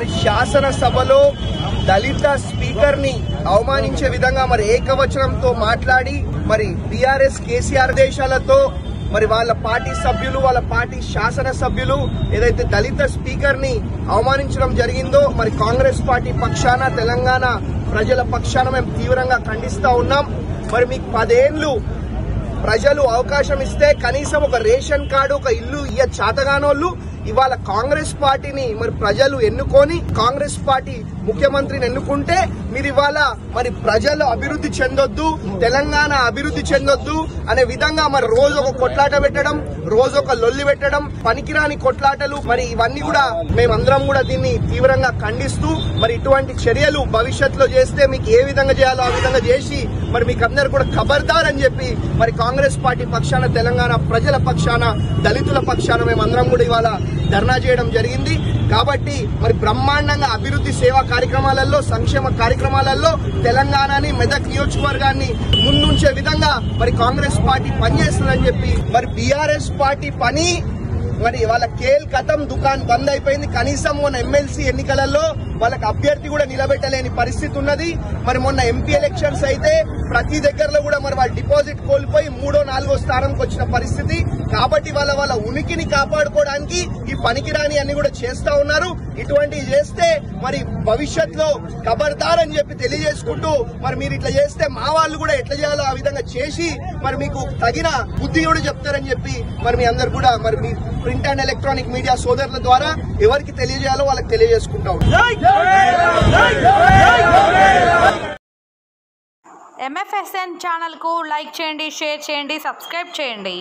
మరి శాసనసభలో దళిత స్పీకర్ ని అవమానించే విధంగా మరి ఏకవచనంతో మాట్లాడి మరి టీఆర్ఎస్ కేసీఆర్ దేశాలతో మరి వాళ్ళ పార్టీ సభ్యులు వాళ్ళ పార్టీ శాసన సభ్యులు ఏదైతే దళిత స్పీకర్ ని అవమానించడం జరిగిందో మరి కాంగ్రెస్ పార్టీ పక్షాన తెలంగాణ ప్రజల పక్షాన మేము తీవ్రంగా ఖండిస్తా ఉన్నాం. మరి మీకు 10 ఏళ్లు ప్రజలు అవకాశం ఇస్తే కనీసం ఒక రేషన్ కార్డు ఒక ఇల్లు ఇయ్య చాతగానోళ్ళు ఇవాళ కాంగ్రెస్ పార్టీని మరి ప్రజలు ఎన్నుకొని కాంగ్రెస్ పార్టీ ముఖ్యమంత్రిని ఎన్నుకుంటే మీరు ఇవాళ మరి ప్రజలు అభివృద్ధి చెందొద్దు తెలంగాణ అభివృద్ధి చెందొద్దు అనే విధంగా మరి రోజు ఒక కొట్లాట పెట్టడం రోజు ఒక లొల్లి పెట్టడం పనికిరాని కొట్లాటలు మరి ఇవన్నీ కూడా మేమందరం కూడా దీన్ని తీవ్రంగా ఖండిస్తూ మరి ఇటువంటి చర్యలు భవిష్యత్తులో చేస్తే మీకు ఏ విధంగా చేయాలో ఆ విధంగా చేసి మరి మీకు అందరు కూడా ఖబర్దార్ అని చెప్పి మరి కాంగ్రెస్ పార్టీ పక్షాన తెలంగాణ ప్రజల పక్షాన దళితుల పక్షాన మేమందరం కూడా ఇవాళ ధర్నా చేయడం జరిగింది. కాబట్టి మరి బ్రహ్మాండంగా అభివృద్ధి సేవా కార్యక్రమాలలో సంక్షేమ కార్యక్రమాలలో తెలంగాణని మెదక్ నియోజకవర్గాన్ని ముందుంచే విధంగా మరి కాంగ్రెస్ పార్టీ పనిచేస్తుందని చెప్పి మరి బీఆర్ఎస్ పార్టీ పని మరి వాళ్ళ కేల్ కథం దుకాన్ బంద్ అయిపోయింది. కనీసం మొన్న ఎమ్మెల్సీ ఎన్నికలలో వాళ్ళకి అభ్యర్థి కూడా నిలబెట్టలేని పరిస్థితి ఉన్నది. మరి మొన్న ఎంపీ ఎలక్షన్స్ అయితే ప్రతి దగ్గరలో కూడా మరి వాళ్ళ డిపాజిట్ కోల్పోయి 3వ 4వ స్థానంకి వచ్చిన పరిస్థితి. కాబట్టి వాళ్ళ ఉనికిని కాపాడుకోవడానికి ఈ పనికిరాని అన్ని కూడా చేస్తా ఉన్నారు. ఇటువంటివి చేస్తే మరి భవిష్యత్తులో ఖబర్దార్ అని చెప్పి తెలియజేసుకుంటూ మరి మీరు ఇట్లా చేస్తే మా వాళ్ళు కూడా ఎట్లా చేయాలో ఆ విధంగా చేసి మరి మీకు తగిన బుద్ధి కూడా చెప్తారని చెప్పి మరి మీ అందరు కూడా మరి me print and electronic media సోదరుల ద్వారా ఎవరికి తెలియజేయాలో వాళ్ళకి తెలియజేసుకుంటా ఉంటాం. MFSN ఛానల్ కు లైక్ చేయండి, షేర్ చేయండి, సబ్స్క్రైబ్ చేయండి.